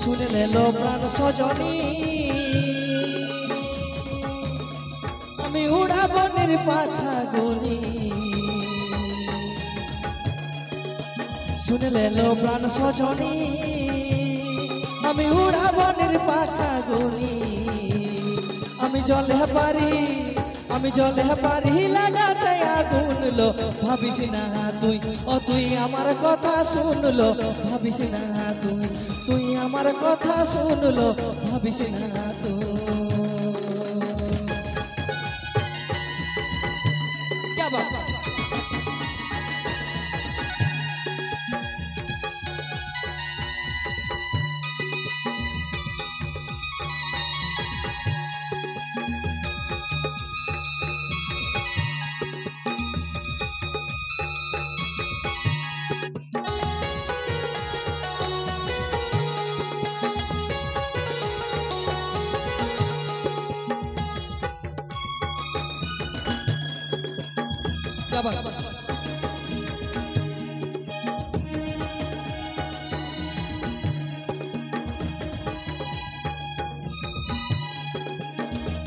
শুনে নেলো প্রাণ সজনী আমি উড়াবো নির্পাখা গুনি শুনে নেলো প্রাণ সজনী আমি উড়াবো নির্পাখা গুনি আমি জলে পারি লাগাতে আগুন লো ভাবিস না তুই ও তুই আমার কথা শুনলো ভাবিস না তুই আমার কথা শুনলো ভাবিস না তুই क्या बात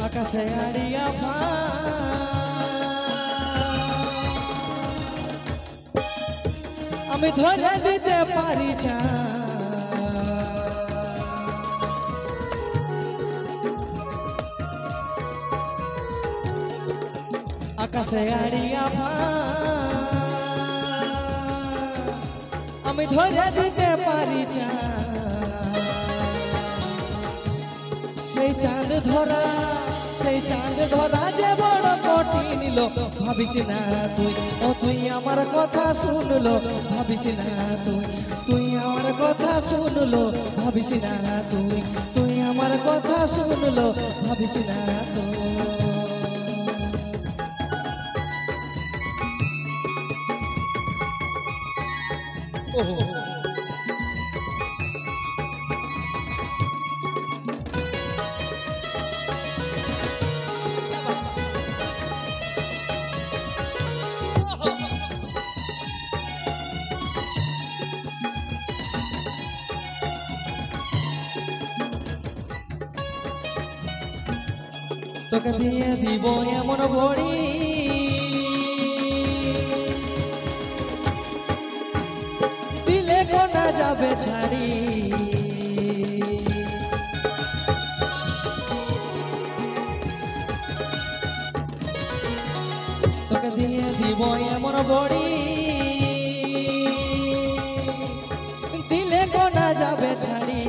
আকাশে আড়িয়া আমি ধরে দিতে পারি আকাশে আড়িয়া আমি ধরে দিতে পারি সেই চাঁদ ধরা যে বড় কঠিন লো ভাবিস না তুই ও তুই আমার কথা শুনলো ভাবিস না তুই আমার কথা শুনলো ভাবিস না তুই আমার কথা শুনলো ভাবিস না তোকে দিয়ে দিব এমন বড়ি দিলে কোনা যাবে ছাড়ি তোকে দিয়ে দিব এমন বড়ি দিলে কোনা যাবে ছাড়ি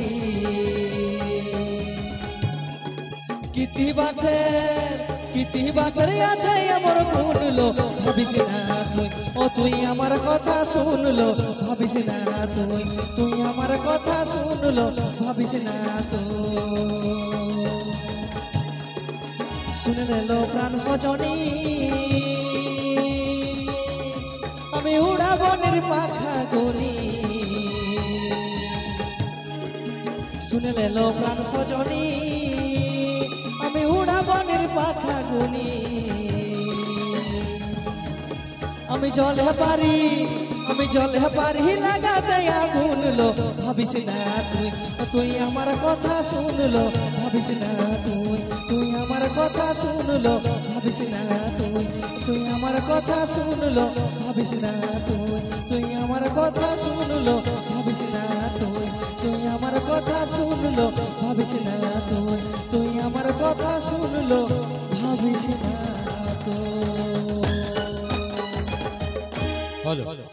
কিতি বাসের আছে আমার গুনলো ভাবিস না তুই ও তুই আমার কথা শুনলো ভাবিস না তুই আমার কথা শুনলো ভাবিস না শুনে নেলো প্রাণ সজনী আমি উড়াবো নির্পাখা গুনি শুনে নেলো প্রাণ সজনী আমি উড়াবো নির্পাখা গুনি আমি জলে পারি লাগাতে আগুন লো ভাবিস না তুই আমার কথা শুনলো ভাবিস না তুই আমার কথা শুনলো ভাবিস না তুই আমার কথা শুনলো ভাবিস না তুই আমার কথা শুনলো ভাবিস না তুই আমার কথা শুনলো ভাবিস না তুই আমার কথা শুনলো ভাবিস না হলো